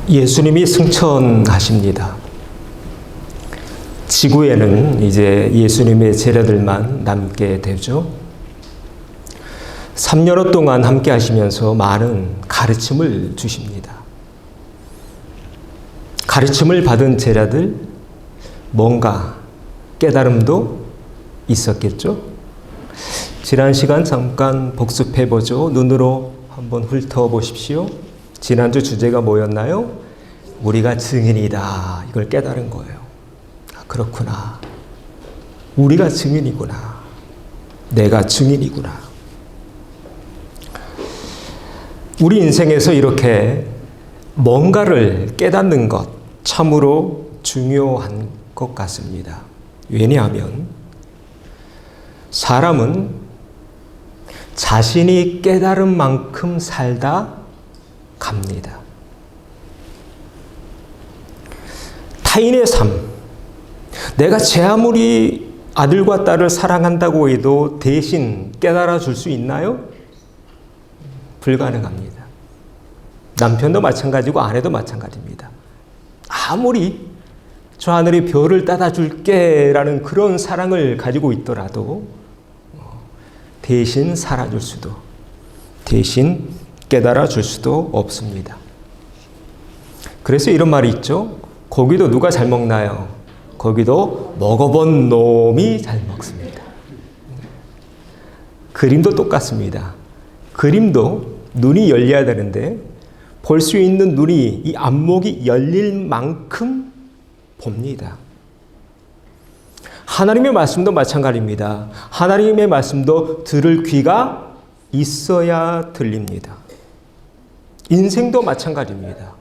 예수님이 승천하십니다. 지구에는 이제 예수님의 제자들만 남게 되죠. 3년여 동안 함께 하시면서 많은 가르침을 주십니다. 가르침을 받은 제자들, 뭔가 깨달음도 있었겠죠? 지난 시간 잠깐 복습해보죠. 눈으로 한번 훑어보십시오. 지난주 주제가 뭐였나요? 우리가 증인이다. 이걸 깨달은 거예요. 아, 그렇구나. 우리가 증인이구나. 내가 증인이구나. 우리 인생에서 이렇게 뭔가를 깨닫는 것 참으로 중요한 것 같습니다. 왜냐하면 사람은 자신이 깨달은 만큼 살다 갑니다. 타인의 삶, 내가 제 아무리 아들과 딸을 사랑한다고 해도 대신 깨달아 줄 수 있나요? 불가능합니다. 남편도 마찬가지고 아내도 마찬가지입니다. 아무리 저 하늘의 별을 따다 줄게 라는 그런 사랑을 가지고 있더라도 대신 살아줄 수도, 대신 깨달아 줄 수도 없습니다. 그래서 이런 말이 있죠. 고기도 누가 잘 먹나요? 고기도 먹어본 놈이 잘 먹습니다. 그림도 똑같습니다. 그림도 눈이 열려야 되는데 볼 수 있는 눈이, 이 안목이 열릴 만큼 봅니다. 하나님의 말씀도 마찬가지입니다. 하나님의 말씀도 들을 귀가 있어야 들립니다. 인생도 마찬가지입니다.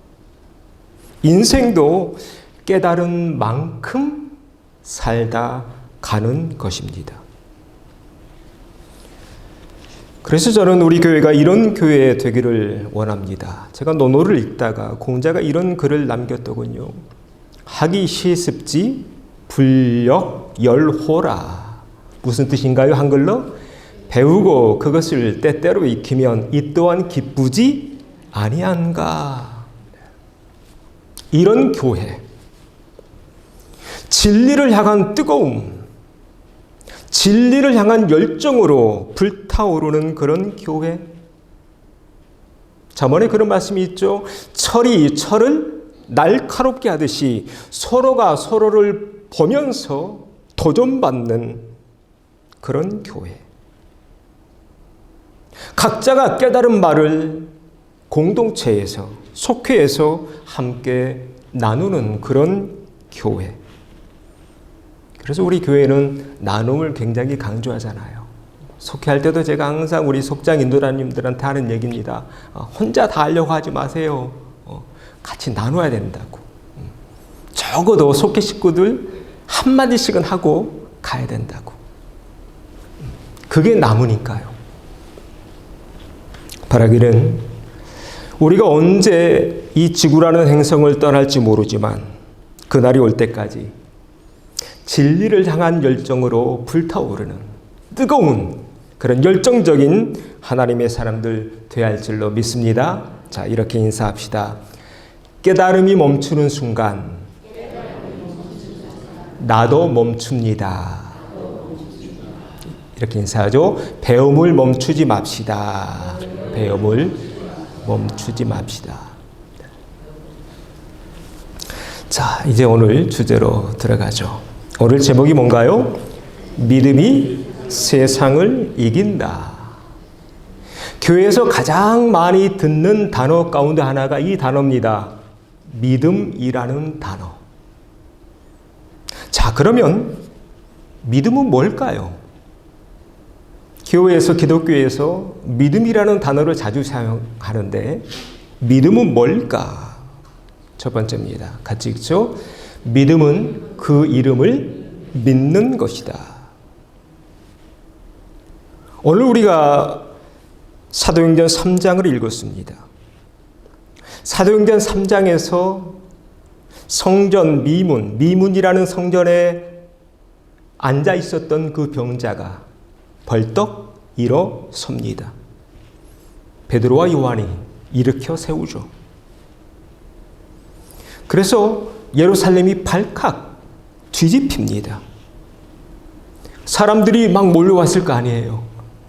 인생도 깨달은 만큼 살다 가는 것입니다. 그래서 저는 우리 교회가 이런 교회 되기를 원합니다. 제가 논어를 읽다가 공자가 이런 글을 남겼더군요. 하기 시습지 불역 열호라. 무슨 뜻인가요? 한글로? 배우고 그것을 때때로 익히면 이 또한 기쁘지 아니한가. 이런 교회, 진리를 향한 뜨거움, 진리를 향한 열정으로 불타오르는 그런 교회. 저번에 그런 말씀이 있죠. 철이 철을 날카롭게 하듯이 서로가 서로를 보면서 도전받는 그런 교회. 각자가 깨달은 말을 공동체에서, 속회에서 함께 나누는 그런 교회. 그래서 우리 교회는 나눔을 굉장히 강조하잖아요. 속회할 때도 제가 항상 우리 속장 인도자님들한테 하는 얘기입니다. 혼자 다 하려고 하지 마세요. 같이 나눠야 된다고. 적어도 속회 식구들 한마디씩은 하고 가야 된다고. 그게 나무니까요. 바라기는 우리가 언제 이 지구라는 행성을 떠날지 모르지만 그날이 올 때까지 진리를 향한 열정으로 불타오르는 뜨거운 그런 열정적인 하나님의 사람들 되어야 할 줄로 믿습니다. 자, 이렇게 인사합시다. 깨달음이 멈추는 순간 나도 멈춥니다. 이렇게 인사하죠. 배움을 멈추지 맙시다. 배움을 멈추지 맙시다. 자, 이제 오늘 주제로 들어가죠. 오늘 제목이 뭔가요? 믿음이 세상을 이긴다. 교회에서 가장 많이 듣는 단어 가운데 하나가 이 단어입니다. 믿음이라는 단어. 자, 그러면 믿음은 뭘까요? 교회에서, 기독교에서 믿음이라는 단어를 자주 사용하는데 믿음은 뭘까? 첫 번째입니다. 같이 읽죠. 믿음은 그 이름을 믿는 것이다. 오늘 우리가 사도행전 3장을 읽었습니다. 사도행전 3장에서 성전 미문이라는 성전에 앉아 있었던 그 병자가 벌떡 일어섭니다. 베드로와 요한이 일으켜 세우죠. 그래서 예루살렘이 발칵 뒤집힙니다. 사람들이 막 몰려왔을 거 아니에요.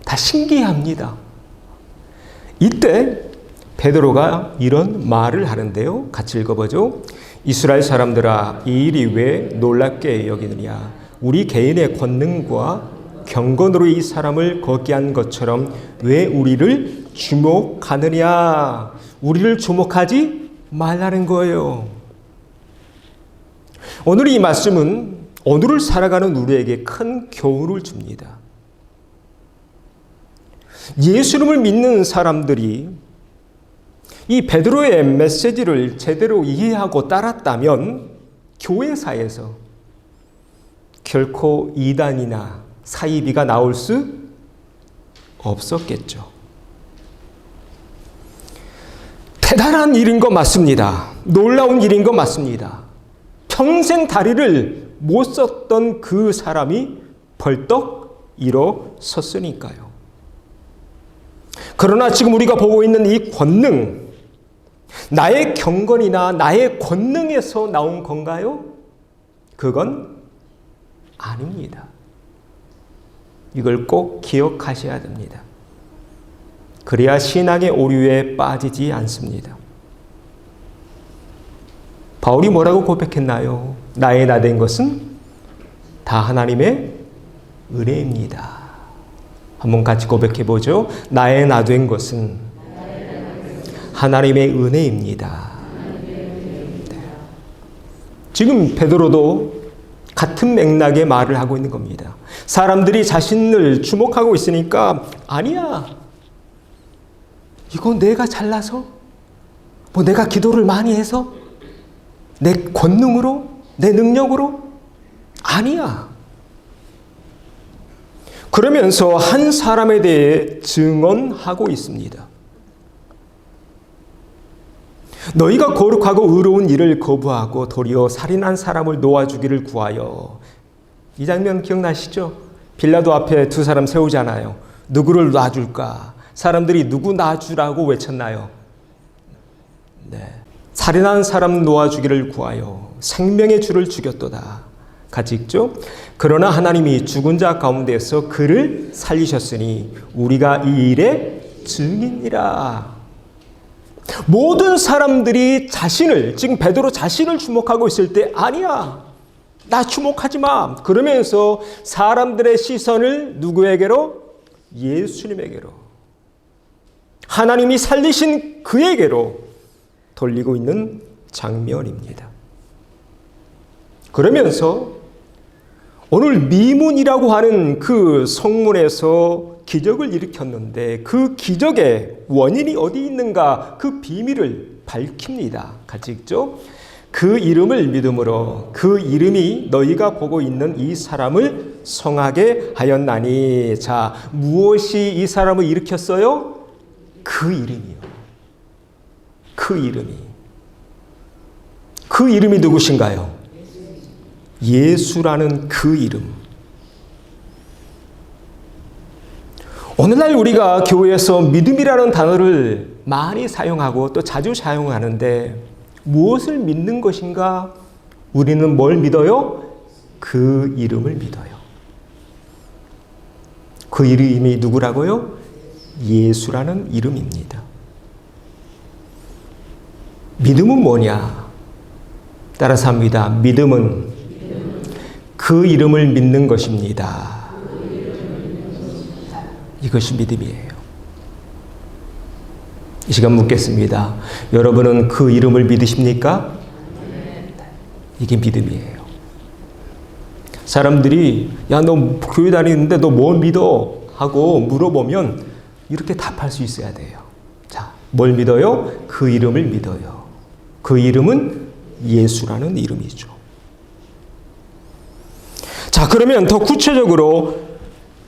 다 신기합니다. 이때 베드로가 이런 말을 하는데요. 같이 읽어보죠. 이스라엘 사람들아, 이 일이 왜 놀랍게 여기느냐? 우리 개인의 권능과 경건으로 이 사람을 걷게 한 것처럼 왜 우리를 주목하느냐? 우리를 주목하지 말라는 거예요. 오늘 이 말씀은 오늘을 살아가는 우리에게 큰 교훈을 줍니다. 예수님을 믿는 사람들이 이 베드로의 메시지를 제대로 이해하고 따랐다면 교회사에서 결코 이단이나 사이비가 나올 수 없었겠죠. 대단한 일인 것 맞습니다. 놀라운 일인 것 맞습니다. 평생 다리를 못 썼던 그 사람이 벌떡 일어섰으니까요. 그러나 지금 우리가 보고 있는 이 권능, 나의 경건이나 나의 권능에서 나온 건가요? 그건 아닙니다. 이걸 꼭 기억하셔야 됩니다. 그래야 신앙의 오류에 빠지지 않습니다. 바울이 뭐라고 고백했나요? 나의 나 된 것은 다 하나님의 은혜입니다. 한번 같이 고백해 보죠. 나의 나 된 것은 하나님의 은혜입니다. 네. 지금 베드로도 같은 맥락의 말을 하고 있는 겁니다. 사람들이 자신을 주목하고 있으니까 아니야. 이거 내가 잘나서? 뭐 내가 기도를 많이 해서? 내 권능으로? 내 능력으로? 아니야. 그러면서 한 사람에 대해 증언하고 있습니다. 너희가 거룩하고 의로운 일을 거부하고 도리어 살인한 사람을 놓아주기를 구하여. 이 장면 기억나시죠? 빌라도 앞에 두 사람 세우잖아요. 누구를 놔줄까? 사람들이 누구 놔주라고 외쳤나요? 네. 살인한 사람 놓아주기를 구하여 생명의 주를 죽였도다. 같이 읽죠? 그러나 하나님이 죽은 자 가운데서 그를 살리셨으니 우리가 이 일의 증인이라. 모든 사람들이 자신을, 지금 베드로 자신을 주목하고 있을 때 아니야. 나 주목하지 마. 그러면서 사람들의 시선을 누구에게로? 예수님에게로. 하나님이 살리신 그에게로 돌리고 있는 장면입니다. 그러면서 오늘 미문이라고 하는 그 성문에서 기적을 일으켰는데 그 기적의 원인이 어디 있는가 그 비밀을 밝힙니다. 같이 읽죠. 그 이름을 믿음으로 그 이름이 너희가 보고 있는 이 사람을 성하게 하였나니. 자, 무엇이 이 사람을 일으켰어요? 그 이름이요. 그 이름이. 그 이름이 누구신가요? 예수라는 그 이름. 오늘날 우리가 교회에서 믿음이라는 단어를 많이 사용하고 또 자주 사용하는데 무엇을 믿는 것인가? 우리는 뭘 믿어요? 그 이름을 믿어요. 그 이름이 누구라고요? 예수라는 이름입니다. 믿음은 뭐냐? 따라서 합니다. 믿음은 그 이름을 믿는 것입니다. 이것이 믿음이에요. 이 시간 묻겠습니다. 여러분은 그 이름을 믿으십니까? 이게 믿음이에요. 사람들이 야, 너 교회 다니는데 너 뭘 믿어? 하고 물어보면 이렇게 답할 수 있어야 돼요. 자, 뭘 믿어요? 그 이름을 믿어요. 그 이름은 예수라는 이름이죠. 자, 그러면 더 구체적으로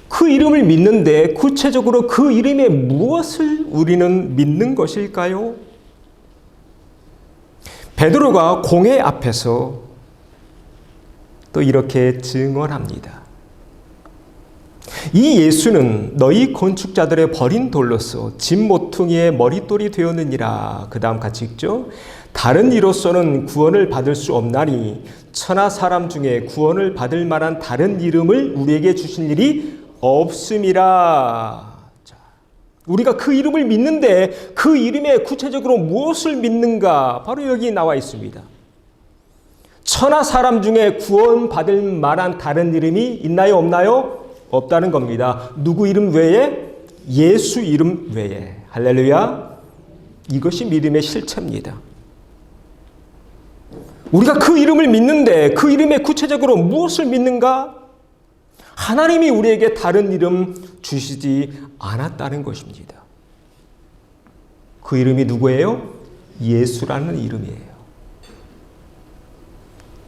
그 이름을 믿는데 구체적으로 그 이름에 무엇을 우리는 믿는 것일까요? 베드로가 공회 앞에서 또 이렇게 증언합니다. 이 예수는 너희 건축자들의 버린 돌로서 집 모퉁이의 머릿돌이 되었느니라. 그 다음 같이 읽죠. 다른 이로서는 구원을 받을 수 없나니 천하 사람 중에 구원을 받을 만한 다른 이름을 우리에게 주신 일이 없음이라. 자, 우리가 그 이름을 믿는데 그 이름에 구체적으로 무엇을 믿는가? 바로 여기 나와 있습니다. 천하 사람 중에 구원받을 만한 다른 이름이 있나요? 없나요? 없다는 겁니다. 누구 이름 외에? 예수 이름 외에. 할렐루야. 이것이 믿음의 실체입니다. 우리가 그 이름을 믿는데 그 이름에 구체적으로 무엇을 믿는가? 하나님이 우리에게 다른 이름 주시지 않았다는 것입니다. 그 이름이 누구예요? 예수라는 이름이에요.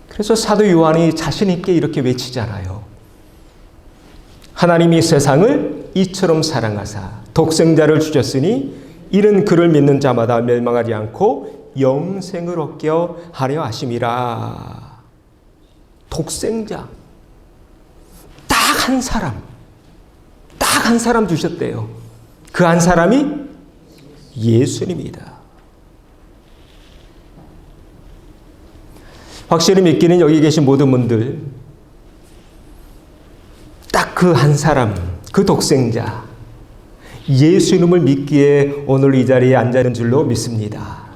그래서 사도 요한이 자신 있게 이렇게 외치잖아요. 하나님이 세상을 이처럼 사랑하사 독생자를 주셨으니 이는 그를 믿는 자마다 멸망하지 않고 영생을 얻게 하려 하심이라. 독생자. 딱 한 사람. 딱 한 사람 주셨대요. 그 한 사람이 예수님이다. 확실히 믿기는 여기 계신 모든 분들 딱 그 한 사람, 그 독생자 예수님을 믿기에 오늘 이 자리에 앉아 있는 줄로 믿습니다.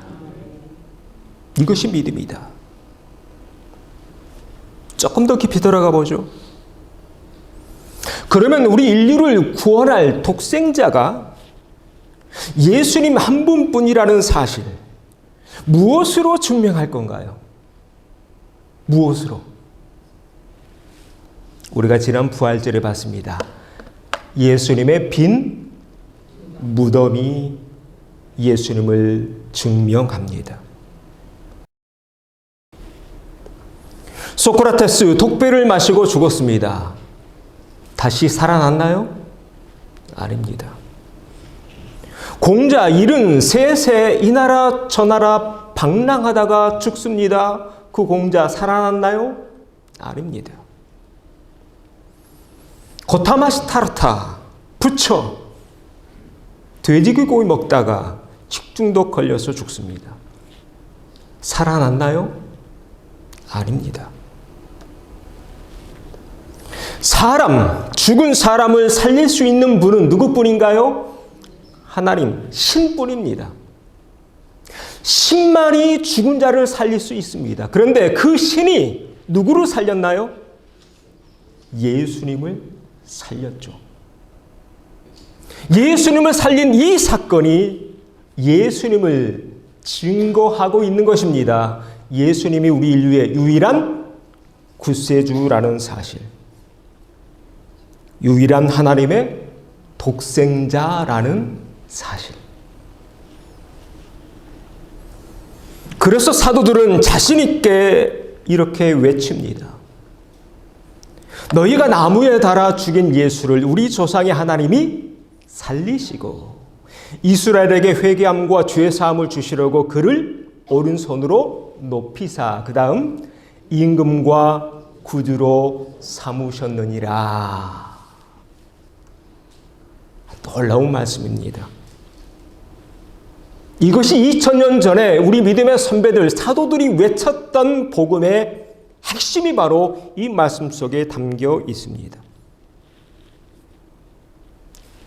이것이 믿음이다. 조금 더 깊이 들어가 보죠. 그러면 우리 인류를 구원할 독생자가 예수님 한 분뿐이라는 사실 무엇으로 증명할 건가요? 무엇으로? 우리가 지난 부활절에 봤습니다. 예수님의 빈 무덤이 예수님을 증명합니다. 소크라테스 독배를 마시고 죽었습니다. 다시 살아났나요? 아닙니다. 공자 73세 이 나라 저 나라 방랑하다가 죽습니다. 그 공자 살아났나요? 아닙니다. 고타마시타르타 부처 돼지고기 먹다가 식중독 걸려서 죽습니다. 살아났나요? 아닙니다. 사람, 죽은 사람을 살릴 수 있는 분은 누구뿐인가요? 하나님, 신뿐입니다. 신만이 죽은 자를 살릴 수 있습니다. 그런데 그 신이 누구를 살렸나요? 예수님을 살렸죠. 예수님을 살린 이 사건이 예수님을 증거하고 있는 것입니다. 예수님이 우리 인류의 유일한 구세주라는 사실. 유일한 하나님의 독생자라는 사실. 그래서 사도들은 자신 있게 이렇게 외칩니다. 너희가 나무에 달아 죽인 예수를 우리 조상의 하나님이 살리시고 이스라엘에게 회개함과 죄 사함을 주시려고 그를 오른손으로 높이사 그 다음 임금과 구주로 삼으셨느니라. 놀라운 말씀입니다. 이것이 2000년 전에 우리 믿음의 선배들, 사도들이 외쳤던 복음의 핵심이 바로 이 말씀 속에 담겨 있습니다.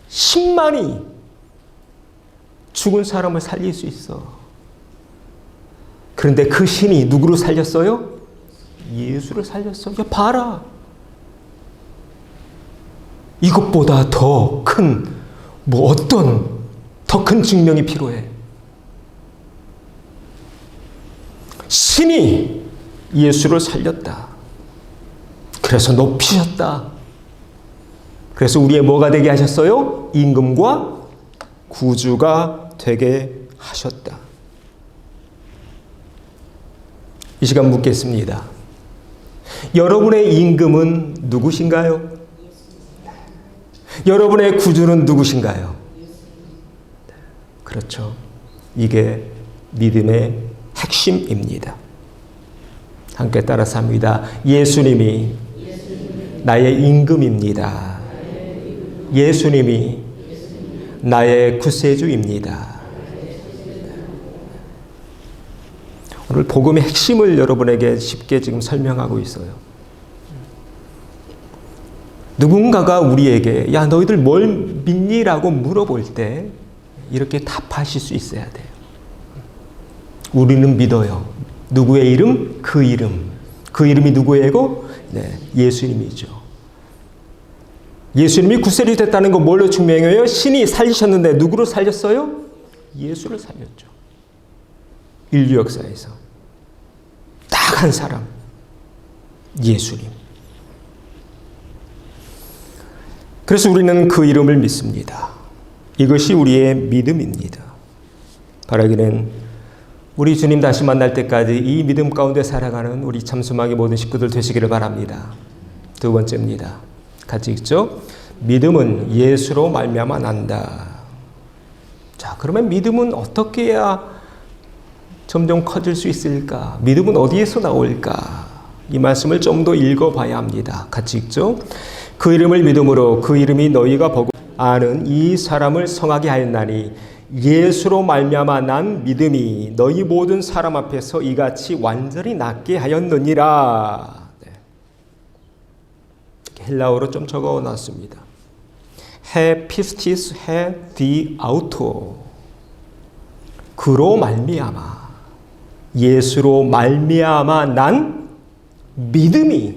신만이 죽은 사람을 살릴 수 있어. 그런데 그 신이 누구를 살렸어요? 예수를 살렸어. 야, 봐라. 이것보다 더 큰, 어떤 더 큰 증명이 필요해. 신이 예수를 살렸다. 그래서 높이셨다. 그래서 우리의 뭐가 되게 하셨어요? 임금과 구주가 되게 하셨다. 이 시간 묻겠습니다. 여러분의 임금은 누구신가요? 여러분의 구주는 누구신가요? 그렇죠. 이게 믿음의 핵심입니다. 함께 따라서 합니다. 예수님이 나의 임금입니다. 예수님이 나의 구세주입니다. 오늘 복음의 핵심을 여러분에게 쉽게 지금 설명하고 있어요. 누군가가 우리에게 야 너희들 뭘 믿니? 라고 물어볼 때 이렇게 답하실 수 있어야 돼요. 우리는 믿어요. 누구의 이름? 그 이름. 그 이름이 누구예요? 네, 예수님이죠. 예수님이 구세주 됐다는 거 뭘로 증명해요? 신이 살리셨는데 누구로 살렸어요? 예수를 살렸죠. 인류 역사에서 딱 한 사람, 예수님. 그래서 우리는 그 이름을 믿습니다. 이것이 우리의 믿음입니다. 바라기는 우리 주님 다시 만날 때까지 이 믿음 가운데 살아가는 우리 참수막의 모든 식구들 되시기를 바랍니다. 두 번째입니다. 같이 읽죠. 믿음은 예수로 말미암아 난다. 자, 그러면 믿음은 어떻게 해야 점점 커질 수 있을까? 믿음은 어디에서 나올까? 이 말씀을 좀 더 읽어봐야 합니다. 같이 읽죠. 그 이름을 믿음으로 그 이름이 너희가 보고 아는 이 사람을 성하게 하였나니 예수로 말미암아 난 믿음이 너희 모든 사람 앞에서 이같이 완전히 낫게 하였느니라. 네. 헬라어로 좀 적어놨습니다. 해 피스티스 해 디아우토. 그로 말미암아 예수로 말미암아 난 믿음이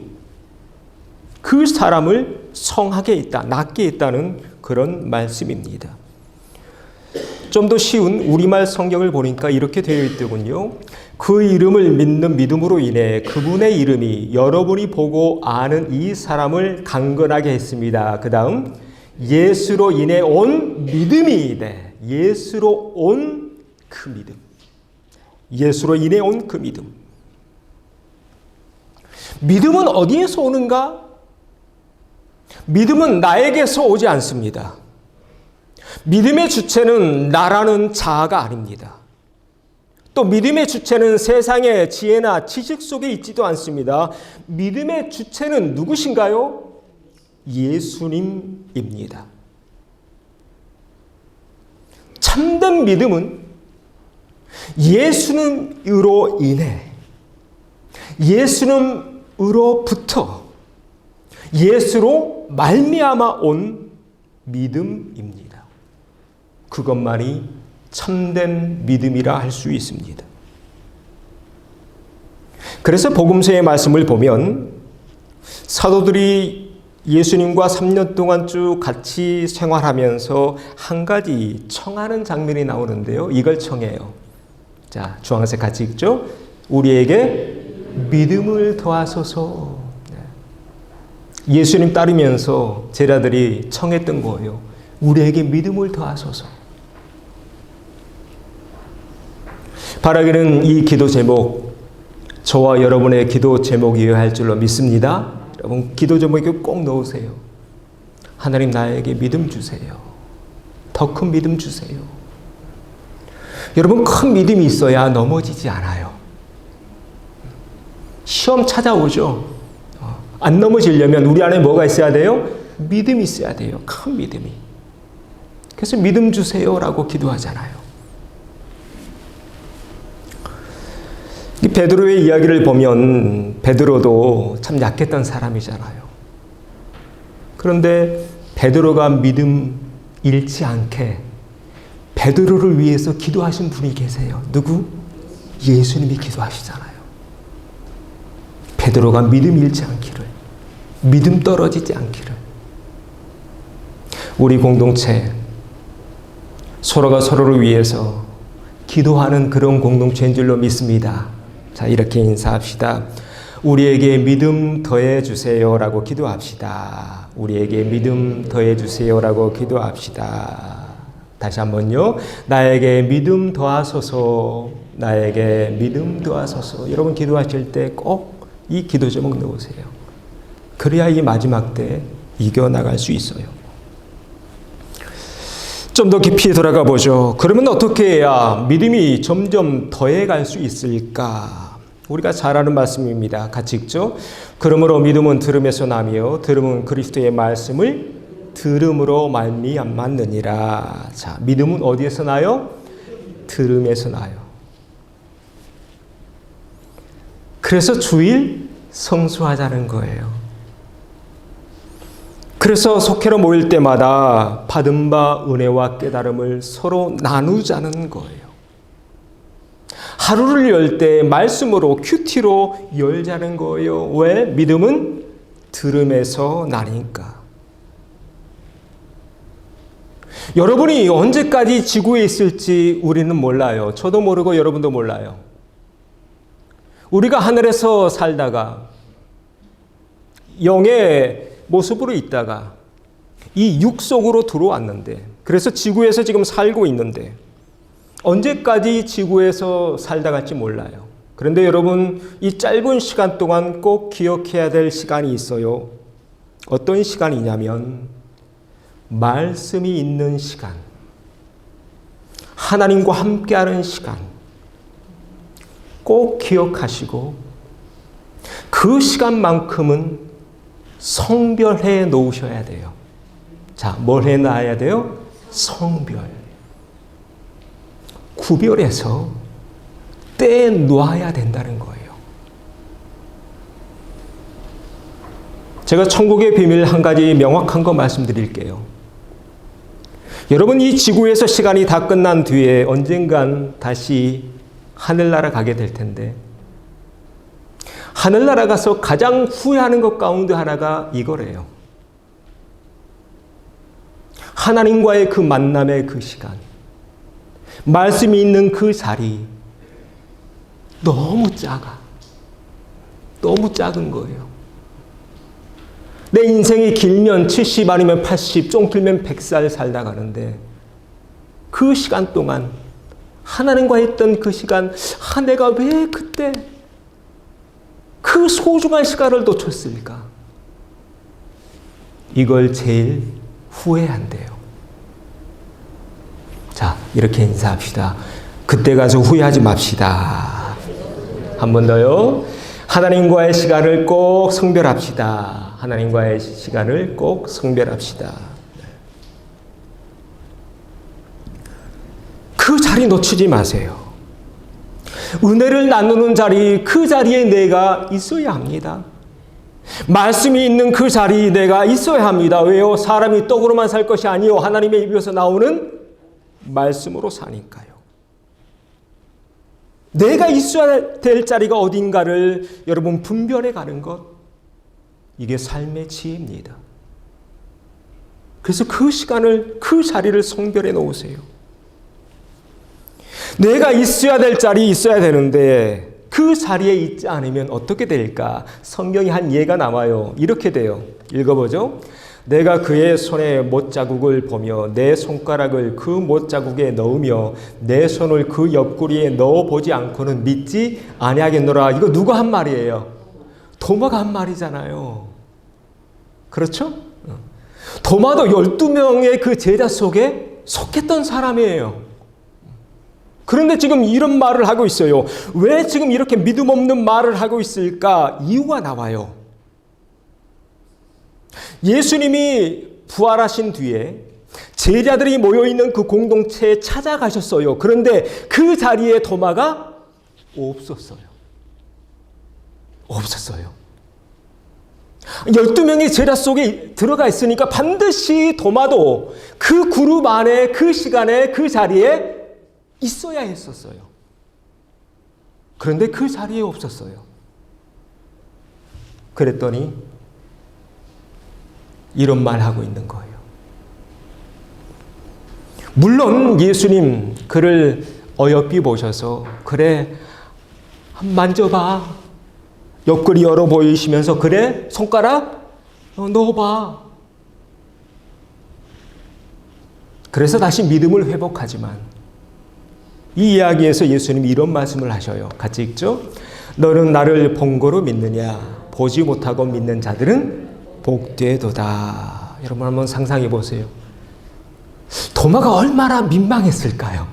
그 사람을 성하게 있다, 낫게 있다는 그런 말씀입니다. 좀 더 쉬운 우리말 성경을 보니까 이렇게 되어 있더군요. 그 이름을 믿는 믿음으로 인해 그분의 이름이 여러분이 보고 아는 이 사람을 강건하게 했습니다. 그 다음 예수로 인해 온 믿음이 돼. 예수로 온 그 믿음. 예수로 인해 온 그 믿음. 믿음은 어디에서 오는가? 믿음은 나에게서 오지 않습니다. 믿음의 주체는 나라는 자아가 아닙니다. 또 믿음의 주체는 세상의 지혜나 지식 속에 있지도 않습니다. 믿음의 주체는 누구신가요? 예수님입니다. 참된 믿음은 예수님으로 인해, 예수님으로부터, 예수로 말미암아 온 믿음입니다. 그것만이 참된 믿음이라 할 수 있습니다. 그래서 복음서의 말씀을 보면 사도들이 예수님과 3년 동안 쭉 같이 생활하면서 한 가지 청하는 장면이 나오는데요. 이걸 청해요. 자, 주황색 같이 읽죠. 우리에게 믿음을 더하소서. 예수님 따르면서 제자들이 청했던 거예요. 우리에게 믿음을 더하소서. 바라기는 이 기도 제목, 저와 여러분의 기도 제목이어야 할 줄로 믿습니다. 여러분 기도 제목에 꼭 넣으세요. 하나님 나에게 믿음 주세요. 더 큰 믿음 주세요. 여러분 큰 믿음이 있어야 넘어지지 않아요. 시험 찾아오죠. 안 넘어지려면 우리 안에 뭐가 있어야 돼요? 믿음이 있어야 돼요. 큰 믿음이. 그래서 믿음 주세요라고 기도하잖아요. 이 베드로의 이야기를 보면 베드로도 참 약했던 사람이잖아요. 그런데 베드로가 믿음 잃지 않게 베드로를 위해서 기도하신 분이 계세요. 누구? 예수님이 기도하시잖아요. 베드로가 믿음 잃지 않기를, 믿음 떨어지지 않기를. 우리 공동체 서로가 서로를 위해서 기도하는 그런 공동체인 줄로 믿습니다. 자, 이렇게 인사합시다. 우리에게 믿음 더해 주세요라고 기도합시다. 우리에게 믿음 더해 주세요라고 기도합시다. 다시 한번요. 나에게 믿음 더하소서. 나에게 믿음 더하소서. 여러분 기도하실 때 꼭 이 기도 제목 넣으세요. 그래야 이 마지막 때 이겨나갈 수 있어요. 좀 더 깊이 돌아가 보죠. 그러면 어떻게 해야 믿음이 점점 더해갈 수 있을까? 우리가 잘 아는 말씀입니다. 같이 읽죠. 그러므로 믿음은 들음에서 나며 들음은 그리스도의 말씀을 들음으로 말미암았느니라. 자, 믿음은 어디에서 나요? 들음에서 나요. 그래서 주일 성수하자는 거예요. 그래서 속회로 모일 때마다 받은 바 은혜와 깨달음을 서로 나누자는 거예요. 하루를 열 때 말씀으로 큐티로 열자는 거예요. 왜? 믿음은 들음에서 나니까. 여러분이 언제까지 지구에 있을지 우리는 몰라요. 저도 모르고 여러분도 몰라요. 우리가 하늘에서 살다가 영의 모습으로 있다가 이 육 속으로 들어왔는데, 그래서 지구에서 지금 살고 있는데 언제까지 지구에서 살다 갈지 몰라요. 그런데 여러분, 이 짧은 시간 동안 꼭 기억해야 될 시간이 있어요. 어떤 시간이냐면 말씀이 있는 시간, 하나님과 함께하는 시간 꼭 기억하시고 그 시간만큼은 성별해 놓으셔야 돼요. 자, 뭘 해놔야 돼요? 성별. 구별해서 떼놓아야 된다는 거예요. 제가 천국의 비밀 한 가지 명확한 거 말씀드릴게요. 여러분, 이 지구에서 시간이 다 끝난 뒤에 언젠간 다시 하늘나라 가게 될 텐데, 하늘나라 가서 가장 후회하는 것 가운데 하나가 이거래요. 하나님과의 그 만남의 그 시간, 말씀이 있는 그 자리, 너무 작아. 너무 작은 거예요. 내 인생이 길면 70 아니면 80, 좀 길면 100살 살다 가는데 그 시간 동안 하나님과 했던 그 시간, 내가 왜 그때 그 소중한 시간을 놓쳤을까? 이걸 제일 후회한대요. 자, 이렇게 인사합시다. 그때 가서 후회하지 맙시다. 한 번 더요. 하나님과의 시간을 꼭 성별합시다. 하나님과의 시간을 꼭 성별합시다. 그 자리 놓치지 마세요. 은혜를 나누는 자리, 그 자리에 내가 있어야 합니다. 말씀이 있는 그 자리에 내가 있어야 합니다. 왜요? 사람이 떡으로만 살 것이 아니요, 하나님의 입에서 나오는 말씀으로 사니까요. 내가 있어야 될 자리가 어딘가를 여러분 분별해 가는 것, 이게 삶의 지혜입니다. 그래서 그 시간을, 그 자리를 성별해 놓으세요. 내가 있어야 될 자리에 있어야 되는데 그 자리에 있지 않으면 어떻게 될까? 성경이 한 예가 나와요. 이렇게 돼요. 읽어보죠. 내가 그의 손에 못자국을 보며 내 손가락을 그 못자국에 넣으며 내 손을 그 옆구리에 넣어보지 않고는 믿지 아니하겠노라. 이거 누가 한 말이에요? 도마가 한 말이잖아요. 그렇죠? 도마도 12명의 그 제자 속에 속했던 사람이에요. 그런데 지금 이런 말을 하고 있어요. 왜 지금 이렇게 믿음 없는 말을 하고 있을까? 이유가 나와요. 예수님이 부활하신 뒤에 제자들이 모여있는 그 공동체에 찾아가셨어요. 그런데 그 자리에 도마가 없었어요. 없었어요. 12명의 제자 속에 들어가 있으니까 반드시 도마도 그 그룹 안에, 그 시간에, 그 자리에 있어야 했었어요. 그런데 그 자리에 없었어요. 그랬더니 이런 말 하고 있는 거예요. 물론 예수님 그를 어여삐 보셔서 그래, 만져봐. 옆구리 열어 보이시면서 그래, 손가락 넣어봐. 그래서 다시 믿음을 회복하지만 이 이야기에서 예수님이 이런 말씀을 하셔요. 같이 읽죠. 너는 나를 본 거로 믿느냐? 보지 못하고 믿는 자들은 복되도다. 여러분 한번 상상해 보세요. 도마가 얼마나 민망했을까요?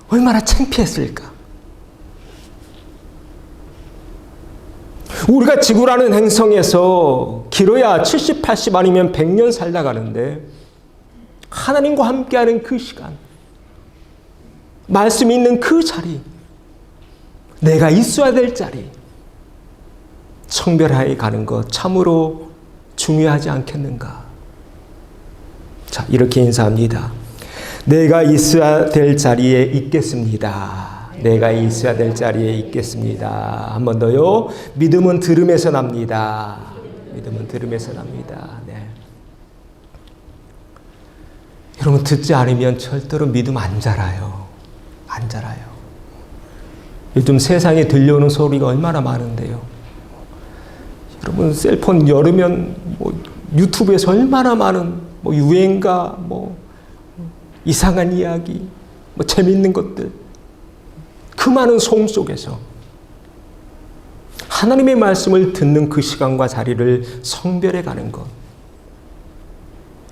얼마나 창피했을까? 우리가 지구라는 행성에서 길어야 70, 80 아니면 100년 살다 가는데 하나님과 함께하는 그 시간, 말씀이 있는 그 자리, 내가 있어야 될 자리, 성별하에 가는 것 참으로 중요하지 않겠는가? 자, 이렇게 인사합니다. 내가 있어야 될 자리에 있겠습니다. 내가 있어야 될 자리에 있겠습니다. 한 번 더요. 믿음은 들음에서 납니다. 믿음은 들음에서 납니다. 네. 여러분, 듣지 않으면 절대로 믿음 안 자라요. 안 자라요. 요즘 세상에 들려오는 소리가 얼마나 많은데요. 여러분, 셀폰 열으면 유튜브에서 얼마나 많은 유행가, 이상한 이야기, 재밌는 것들, 그 많은 소음 속에서 하나님의 말씀을 듣는 그 시간과 자리를 성별해 가는 것,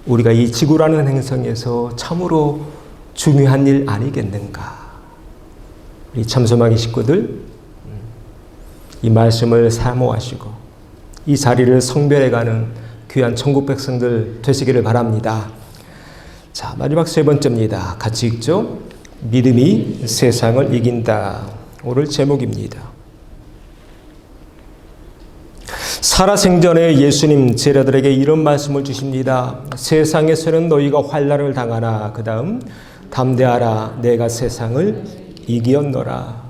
우리가 이 지구라는 행성에서 참으로 중요한 일 아니겠는가? 우리 참소망이 식구들, 이 말씀을 사모하시고 이 자리를 성별해 가는 귀한 천국 백성들 되시기를 바랍니다. 자, 마지막 세 번째입니다. 같이 읽죠. 믿음이 세상을 이긴다. 오늘 제목입니다. 살아생전에 예수님 제자들에게 이런 말씀을 주십니다. 세상에서는 너희가 환난을 당하나 그 다음 담대하라 내가 세상을 이기었노라.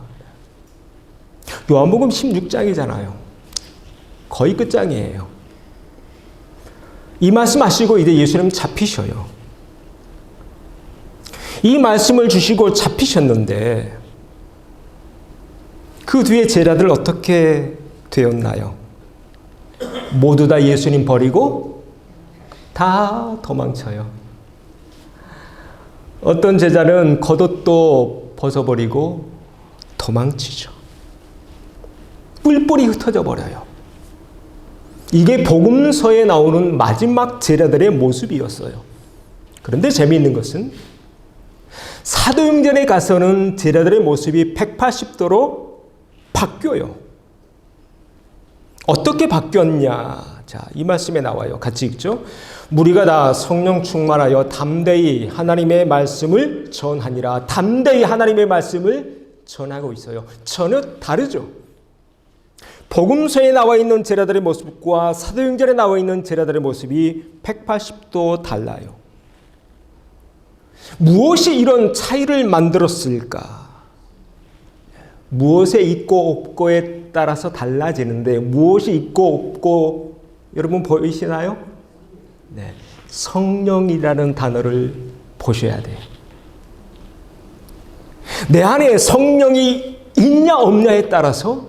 요한복음 16장이잖아요. 거의 끝장이에요. 이 말씀 하시고 이제 예수님 잡히셔요. 이 말씀을 주시고 잡히셨는데 그 뒤에 제자들 어떻게 되었나요? 모두 다 예수님 버리고 다 도망쳐요. 어떤 제자는 겉옷도 벗어버리고 도망치죠. 뿔뿔이 흩어져 버려요. 이게 복음서에 나오는 마지막 제자들의 모습이었어요. 그런데 재미있는 것은 사도행전에 가서는 제자들의 모습이 180도로 바뀌어요. 어떻게 바뀌었냐? 자, 이 말씀에 나와요. 같이 읽죠. 무리가 다 성령 충만하여 담대히 하나님의 말씀을 전하니라. 담대히 하나님의 말씀을 전하고 있어요. 전혀 다르죠. 복음서에 나와 있는 제자들의 모습과 사도행전에 나와 있는 제자들의 모습이 180도 달라요. 무엇이 이런 차이를 만들었을까? 무엇에 있고 없고에 따라서 달라지는데 무엇이 있고 없고 여러분 보이시나요? 네, 성령이라는 단어를 보셔야 돼요. 내 안에 성령이 있냐 없냐에 따라서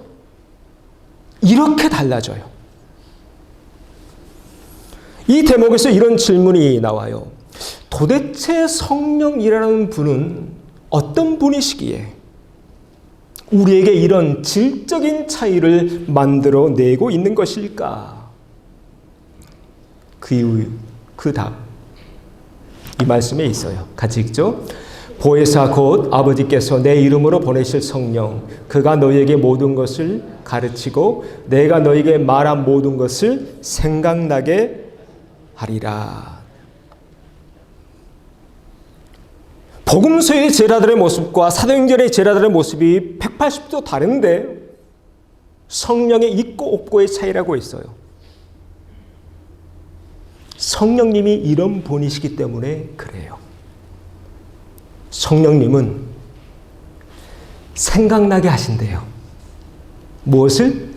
이렇게 달라져요. 이 대목에서 이런 질문이 나와요. 도대체 성령이라는 분은 어떤 분이시기에 우리에게 이런 질적인 차이를 만들어내고 있는 것일까? 그 답, 이 말씀에 있어요. 같이 읽죠. 보혜사 곧 아버지께서 내 이름으로 보내실 성령, 그가 너희에게 모든 것을 가르치고 내가 너희에게 말한 모든 것을 생각나게 하리라. 복음서의 제자들의 모습과 사도행전의 제자들의 모습이 180도 다른데 성령의 있고 없고의 차이라고 있어요. 성령님이 이런 분이시기 때문에 그래요. 성령님은 생각나게 하신대요. 무엇을?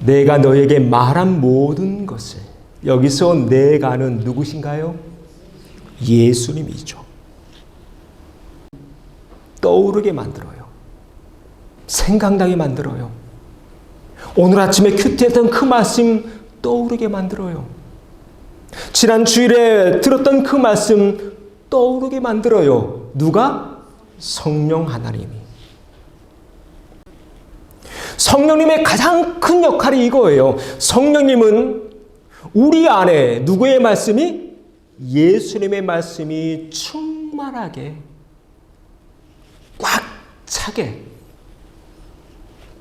내가 너에게 말한 모든 것을. 여기서 내가는 누구신가요? 예수님이죠. 떠오르게 만들어요. 생각나게 만들어요. 오늘 아침에 큐티했던 그 말씀 떠오르게 만들어요. 지난 주일에 들었던 그 말씀 떠오르게 만들어요. 누가? 성령 하나님이. 성령님의 가장 큰 역할이 이거예요. 성령님은 우리 안에 누구의 말씀이? 예수님의 말씀이 충만하게 꽉 차게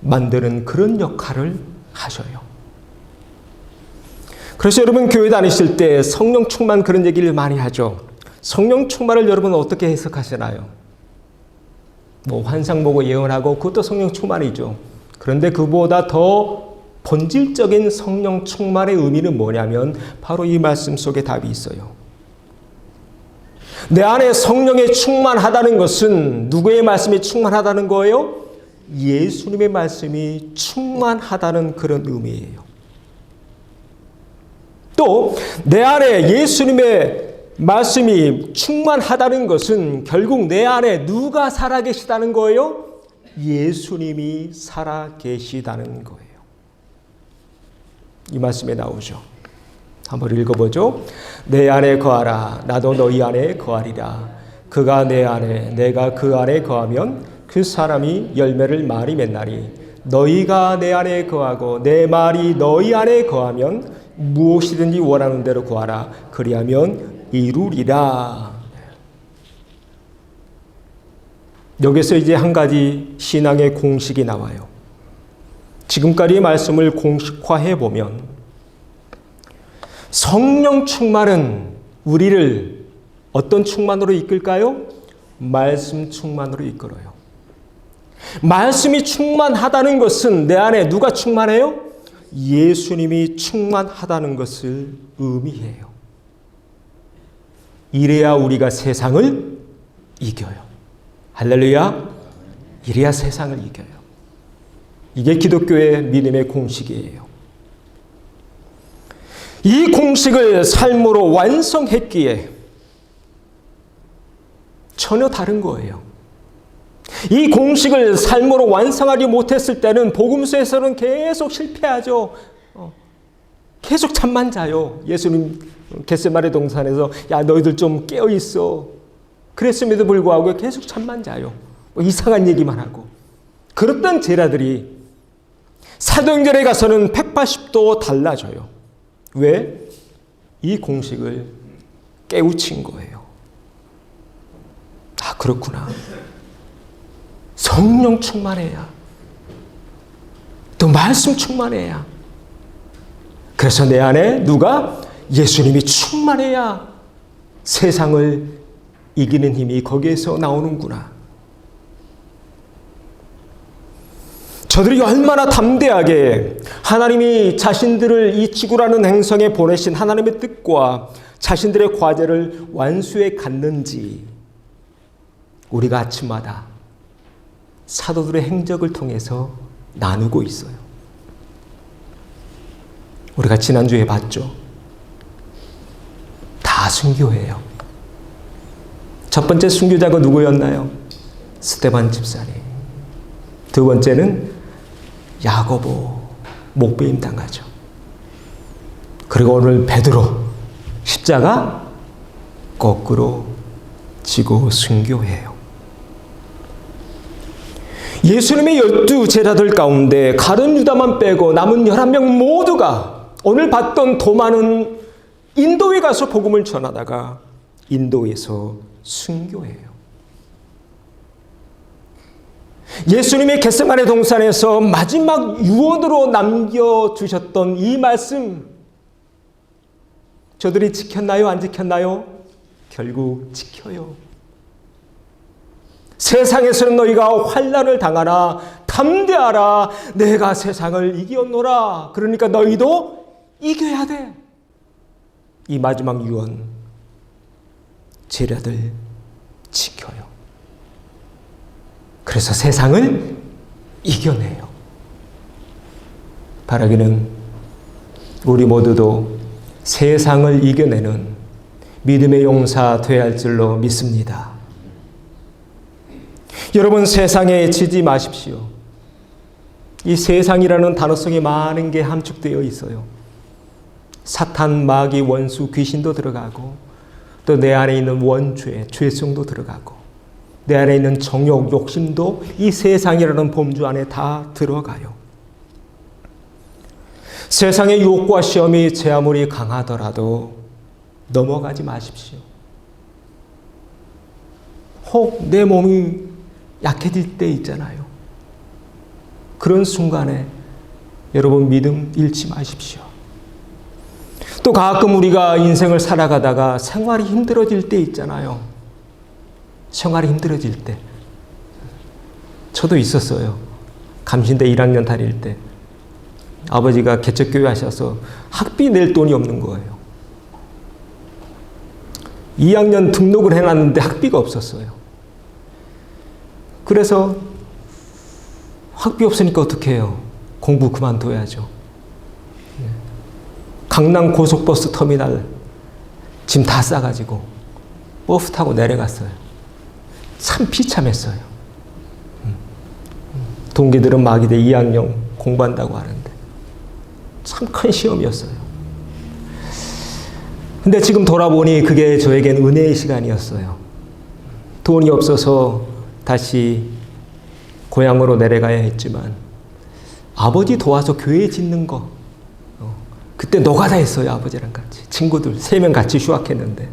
만드는 그런 역할을 하셔요. 그래서 여러분 교회 다니실 때 성령 충만 그런 얘기를 많이 하죠. 성령 충만을 여러분 어떻게 해석하시나요? 뭐 환상 보고 예언하고 그것도 성령 충만이죠. 그런데 그보다 더 본질적인 성령 충만의 의미는 뭐냐면 바로 이 말씀 속에 답이 있어요. 내 안에 성령이 충만하다는 것은 누구의 말씀이 충만하다는 거예요? 예수님의 말씀이 충만하다는 그런 의미예요. 또 내 안에 예수님의 말씀이 충만하다는 것은 결국 내 안에 누가 살아계시다는 거예요? 예수님이 살아계시다는 거예요. 이 말씀에 나오죠. 한번 읽어보죠. 내 안에 거하라. 나도 너희 안에 거하리라. 그가 내 안에 내가 그 안에 거하면 그 사람이 열매를 많이 맺나니 너희가 내 안에 거하고 내 말이 너희 안에 거하면 무엇이든지 원하는 대로 구하라. 그리하면 이루리라. 여기서 이제 한 가지 신앙의 공식이 나와요. 지금까지의 말씀을 공식화해 보면 성령 충만은 우리를 어떤 충만으로 이끌까요? 말씀 충만으로 이끌어요. 말씀이 충만하다는 것은 내 안에 누가 충만해요? 예수님이 충만하다는 것을 의미해요. 이래야 우리가 세상을 이겨요. 할렐루야. 이래야 세상을 이겨요. 이게 기독교의 믿음의 공식이에요. 이 공식을 삶으로 완성했기에 전혀 다른 거예요. 이 공식을 삶으로 완성하지 못했을 때는 복음서에서는 계속 실패하죠. 계속 잠만 자요. 예수님 겟세마네 동산에서 야 너희들 좀 깨어 있어. 그랬음에도 불구하고 계속 잠만 자요. 이상한 얘기만 하고. 그랬던 제자들이 사도행전에 가서는 180도 달라져요. 왜? 이 공식을 깨우친 거예요. 아, 그렇구나. 성령 충만해야. 또 말씀 충만해야. 그래서 내 안에 누가? 예수님이 충만해야 세상을 이기는 힘이 거기에서 나오는구나. 저들이 얼마나 담대하게 하나님이 자신들을 이 지구라는 행성에 보내신 하나님의 뜻과 자신들의 과제를 완수해 갔는지 우리가 아침마다 사도들의 행적을 통해서 나누고 있어요. 우리가 지난주에 봤죠. 다 순교예요. 첫 번째 순교자가 누구였나요? 스데반 집사님. 두 번째는 야고보, 목배임 당하죠. 그리고 오늘 베드로, 십자가 거꾸로 지고 순교해요. 예수님의 12 제자들 가운데 가룟 유다만 빼고 남은 11명 모두가 오늘 봤던 도마는 인도에 가서 복음을 전하다가 인도에서 순교해요. 예수님의 겟세마네 동산에서 마지막 유언으로 남겨주셨던 이 말씀, 저들이 지켰나요? 안 지켰나요? 결국 지켜요. 세상에서는 너희가 환난을 당하나 담대하라. 내가 세상을 이겼노라. 그러니까 너희도 이겨야 돼. 이 마지막 유언 제자들 지켜요. 그래서 세상을 이겨내요. 바라기는 우리 모두도 세상을 이겨내는 믿음의 용사 되어야 할 줄로 믿습니다. 여러분, 세상에 지지 마십시오. 이 세상이라는 단어 속에 많은 게 함축되어 있어요. 사탄, 마귀, 원수, 귀신도 들어가고 또 내 안에 있는 원죄, 죄성도 들어가고 내 안에 있는 정욕, 욕심도 이 세상이라는 범주 안에 다 들어가요. 세상의 유혹과 시험이 제 아무리 강하더라도 넘어가지 마십시오. 혹 내 몸이 약해질 때 있잖아요. 그런 순간에 여러분 믿음 잃지 마십시오. 또 가끔 우리가 인생을 살아가다가 생활이 힘들어질 때 있잖아요. 생활이 힘들어질 때. 저도 있었어요. 감신대 1학년 다닐 때 아버지가 개척교회 하셔서 학비 낼 돈이 없는 거예요. 2학년 등록을 해놨는데 학비가 없었어요. 그래서 학비 없으니까 어떻게 해요? 공부 그만둬야죠. 강남 고속버스 터미널 짐 다 싸가지고 버스 타고 내려갔어요. 참 비참했어요. 동기들은 막 이제 2학년 공부한다고 하는데 참 큰 시험이었어요. 근데 지금 돌아보니 그게 저에겐 은혜의 시간이었어요. 돈이 없어서 다시 고향으로 내려가야 했지만 아버지 도와서 교회 짓는 거 그때 노가다 했어요. 아버지랑 같이 친구들 3명 같이 휴학했는데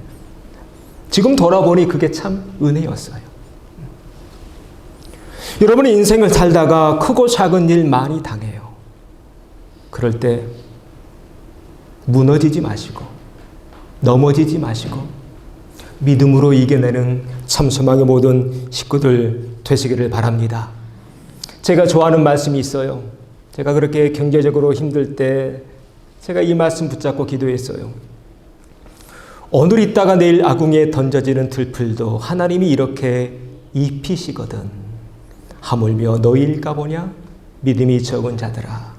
지금 돌아보니 그게 참 은혜였어요. 여러분의 인생을 살다가 크고 작은 일 많이 당해요. 그럴 때 무너지지 마시고 넘어지지 마시고 믿음으로 이겨내는 참소망의 모든 식구들 되시기를 바랍니다. 제가 좋아하는 말씀이 있어요. 제가 그렇게 경제적으로 힘들 때 제가 이 말씀 붙잡고 기도했어요. 오늘 있다가 내일 아궁이에 던져지는 들풀도 하나님이 이렇게 입히시거든. 하물며 너희일까 보냐? 믿음이 적은 자들아.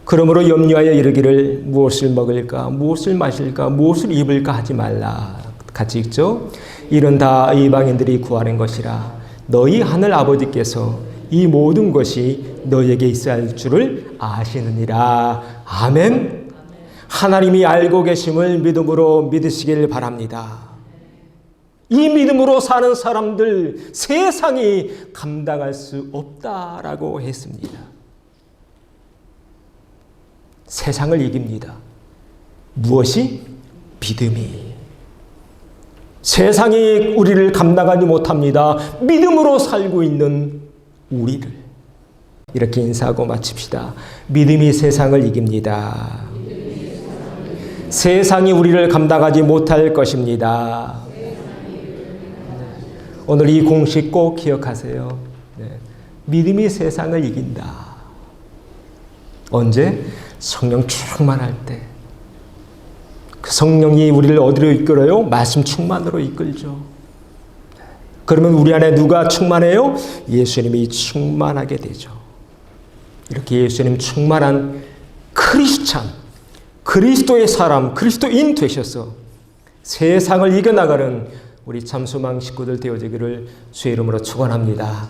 그러므로 염려하여 이르기를 무엇을 먹을까, 무엇을 마실까, 무엇을 입을까 하지 말라. 같이 읽죠? 이런 다 이방인들이 구하는 것이라. 너희 하늘 아버지께서 이 모든 것이 너희에게 있어야 할 줄을 아시느니라. 아멘. 하나님이 알고 계심을 믿음으로 믿으시길 바랍니다. 이 믿음으로 사는 사람들 세상이 감당할 수 없다라고 했습니다. 세상을 이깁니다. 무엇이? 믿음이. 세상이 우리를 감당하지 못합니다. 믿음으로 살고 있는 우리를. 이렇게 인사하고 마칩시다. 믿음이 세상을 이깁니다. 세상이 우리를 감당하지 못할 것입니다. 오늘 이 공식 꼭 기억하세요. 믿음이 세상을 이긴다. 언제? 성령 충만할 때. 그 성령이 우리를 어디로 이끌어요? 말씀 충만으로 이끌죠. 그러면 우리 안에 누가 충만해요? 예수님이 충만하게 되죠. 이렇게 예수님 충만한 크리스찬, 그리스도의 사람, 그리스도인 되셔서 세상을 이겨나가는 우리 참소망 식구들 되어지기를 주의 이름으로 축원합니다.